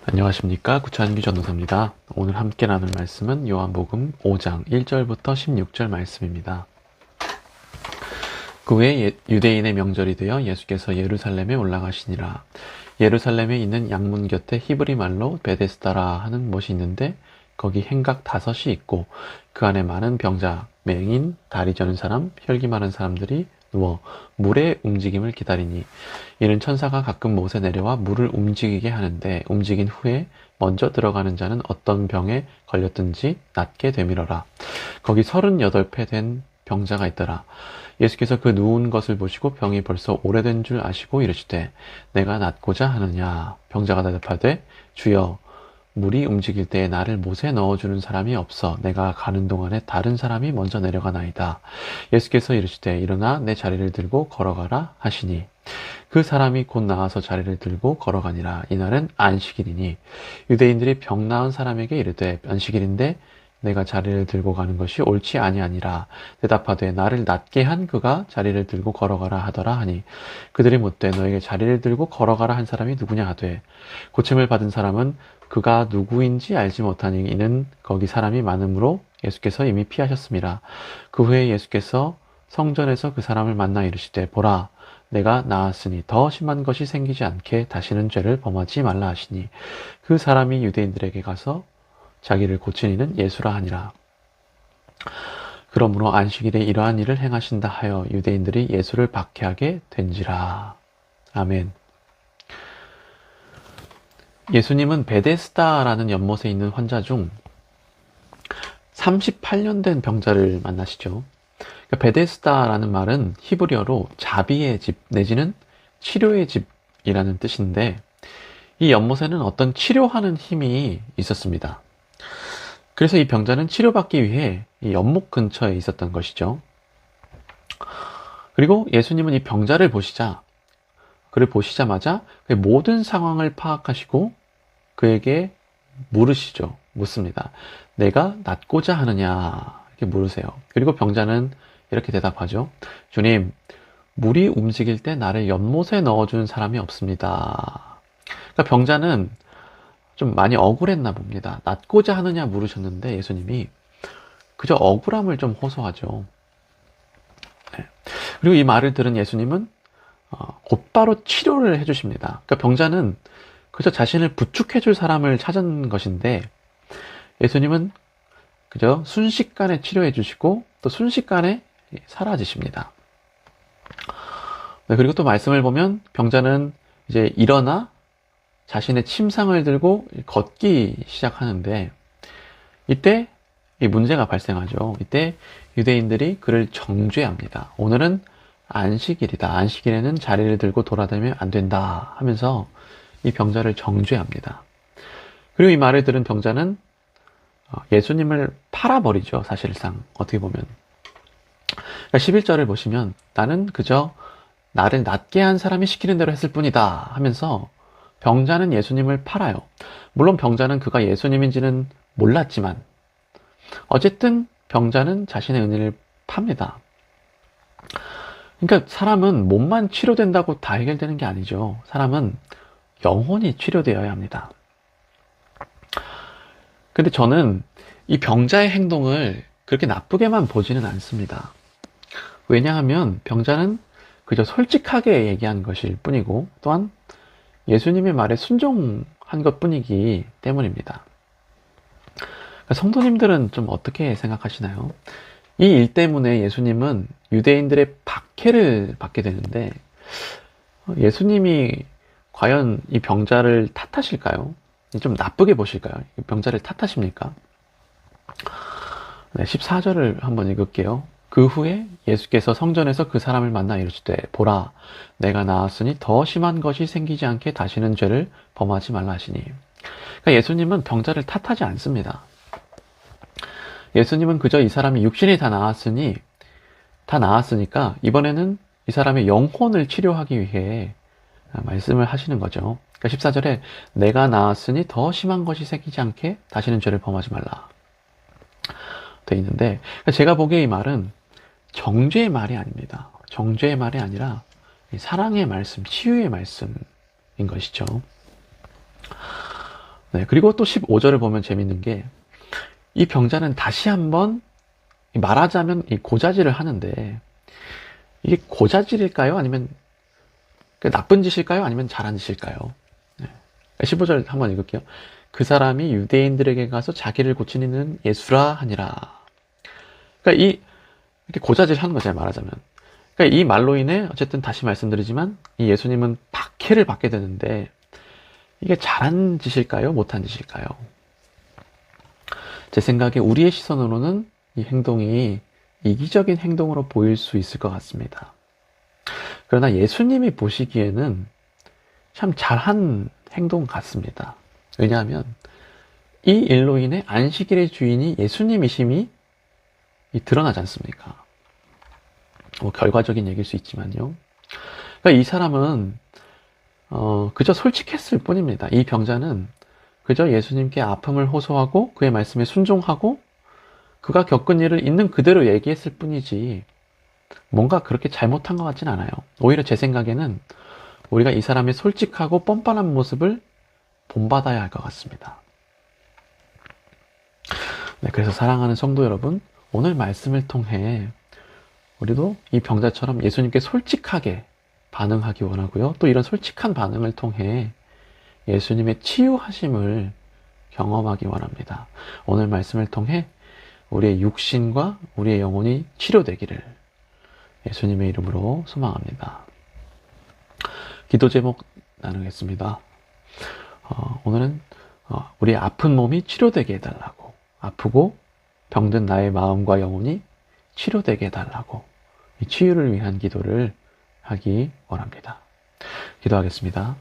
안녕하십니까, 구찬규 전도사입니다. 오늘 함께 나눌 말씀은 요한복음 5장 1절부터 16절 말씀입니다. 그 후에 유대인의 명절이 되어 예수께서 예루살렘에 올라가시니라. 예루살렘에 있는 양문 곁에 히브리 말로 베데스다라 하는 못이 있는데 거기 행각 5이 있고 그 안에 많은 병자, 맹인, 다리 저는 사람, 혈기 많은 사람들이 누워 물의 움직임을 기다리니 이는 천사가 가끔 못에 내려와 물을 움직이게 하는데 움직인 후에 먼저 들어가는 자는 어떤 병에 걸렸든지 낫게 되밀어라. 거기 38배 된 병자가 있더라. 예수께서 그 누운 것을 보시고 병이 벌써 오래된 줄 아시고 이르시되 내가 낫고자 하느냐. 병자가 대답하되 주여 물이 움직일 때에 나를 못에 넣어주는 사람이 없어 내가 가는 동안에 다른 사람이 먼저 내려가나이다. 예수께서 이르시되 일어나 내 자리를 들고 걸어가라 하시니 그 사람이 곧 나와서 자리를 들고 걸어가니라. 이날은 안식일이니 유대인들이 병 나은 사람에게 이르되 안식일인데 내가 자리를 들고 가는 것이 옳지 아니하니라. 대답하되 나를 낫게 한 그가 자리를 들고 걸어가라 하더라 하니 그들이 묻되 너에게 자리를 들고 걸어가라 한 사람이 누구냐 하되 고침을 받은 사람은 그가 누구인지 알지 못하니 이는 거기 사람이 많으므로 예수께서 이미 피하셨습니다. 그 후에 예수께서 성전에서 그 사람을 만나 이르시되 보라 내가 나았으니 더 심한 것이 생기지 않게 다시는 죄를 범하지 말라 하시니 그 사람이 유대인들에게 가서 자기를 고친 이는 예수라 하니라. 그러므로 안식일에 이러한 일을 행하신다 하여 유대인들이 예수를 박해하게 된지라. 아멘. 예수님은 베데스다라는 연못에 있는 환자 중 38년 된 병자를 만나시죠. 그러니까 베데스다라는 말은 히브리어로 자비의 집 내지는 치료의 집이라는 뜻인데 이 연못에는 어떤 치료하는 힘이 있었습니다. 그래서 이 병자는 치료받기 위해 이 연못 근처에 있었던 것이죠. 그리고 예수님은 이 병자를 그를 보시자마자 그의 모든 상황을 파악하시고 그에게 묻습니다. 내가 낫고자 하느냐 이렇게 물으세요. 그리고 병자는 이렇게 대답하죠. 주님, 물이 움직일 때 나를 연못에 넣어주는 사람이 없습니다. 그러니까 병자는 좀 많이 억울했나 봅니다. 낫고자 하느냐 물으셨는데 예수님이 그저 억울함을 좀 호소하죠. 네. 그리고 이 말을 들은 예수님은 곧바로 치료를 해주십니다. 그러니까 병자는 그저 자신을 부축해줄 사람을 찾은 것인데 예수님은 그저 순식간에 치료해주시고 또 순식간에 사라지십니다. 네, 그리고 또 말씀을 보면 병자는 이제 일어나 자신의 침상을 들고 걷기 시작하는데 이때 이 문제가 발생하죠. 이때 유대인들이 그를 정죄합니다. 오늘은 안식일이다. 안식일에는 자리를 들고 돌아다니면 안 된다 하면서 이 병자를 정죄합니다. 그리고 이 말을 들은 병자는 예수님을 팔아버리죠. 사실상 어떻게 보면. 그러니까 11절을 보시면 나는 그저 나를 낫게 한 사람이 시키는 대로 했을 뿐이다 하면서 병자는 예수님을 팔아요. 물론 병자는 그가 예수님인지는 몰랐지만 어쨌든 병자는 자신의 은혜를 팝니다. 그러니까 사람은 몸만 치료된다고 다 해결되는 게 아니죠. 사람은 영혼이 치료되어야 합니다. 근데 저는 이 병자의 행동을 그렇게 나쁘게만 보지는 않습니다. 왜냐하면 병자는 그저 솔직하게 얘기한 것일 뿐이고 또한 예수님의 말에 순종한 것 뿐이기 때문입니다. 성도님들은 좀 어떻게 생각하시나요? 이 일 때문에 예수님은 유대인들의 박해를 받게 되는데 예수님이 과연 이 병자를 탓하실까요? 좀 나쁘게 보실까요? 이 병자를 탓하십니까? 네, 14절을 한번 읽을게요. 그 후에 예수께서 성전에서 그 사람을 만나 이르시되 보라 내가 나았으니 더 심한 것이 생기지 않게 다시는 죄를 범하지 말라 하시니. 그러니까 예수님은 병자를 탓하지 않습니다. 예수님은 그저 이 사람이 육신이 다 나았으니까 이번에는 이 사람의 영혼을 치료하기 위해 말씀을 하시는 거죠. 그러니까 14절에 내가 나았으니 더 심한 것이 생기지 않게 다시는 죄를 범하지 말라 돼 있는데 제가 보기에 이 말은 정죄의 말이 아닙니다. 정죄의 말이 아니라 사랑의 말씀, 치유의 말씀인 것이죠. 네, 그리고 또 15절을 보면 재밌는 게, 이 병자는 다시 한번 말하자면 이 고자질을 하는데, 이게 고자질일까요? 아니면 나쁜 짓일까요? 아니면 잘한 짓일까요? 네. 15절 한번 읽을게요. 그 사람이 유대인들에게 가서 자기를 고치는 이는 예수라 하니라. 그러니까 이렇게 고자질 하는 거잖아요, 말하자면. 그러니까 이 말로 인해 어쨌든 다시 말씀드리지만 이 예수님은 박해를 받게 되는데, 이게 잘한 짓일까요? 못한 짓일까요? 제 생각에 우리의 시선으로는 이 행동이 이기적인 행동으로 보일 수 있을 것 같습니다. 그러나 예수님이 보시기에는 참 잘한 행동 같습니다. 왜냐하면 이 일로 인해 안식일의 주인이 예수님이심이 드러나지 않습니까? 결과적인 얘기일 수 있지만요. 그러니까 이 사람은 그저 솔직했을 뿐입니다. 이 병자는 그저 예수님께 아픔을 호소하고 그의 말씀에 순종하고 그가 겪은 일을 있는 그대로 얘기했을 뿐이지 뭔가 그렇게 잘못한 것 같진 않아요. 오히려 제 생각에는 우리가 이 사람의 솔직하고 뻔뻔한 모습을 본받아야 할 것 같습니다. 네, 그래서 사랑하는 성도 여러분, 오늘 말씀을 통해 우리도 이 병자처럼 예수님께 솔직하게 반응하기 원하고요. 또 이런 솔직한 반응을 통해 예수님의 치유하심을 경험하기 원합니다. 오늘 말씀을 통해 우리의 육신과 우리의 영혼이 치료되기를 예수님의 이름으로 소망합니다. 기도 제목 나누겠습니다. 오늘은 우리의 아픈 몸이 치료되게 해달라고, 아프고 병든 나의 마음과 영혼이 치료되게 해달라고, 이 치유를 위한 기도를 하기 원합니다. 기도하겠습니다.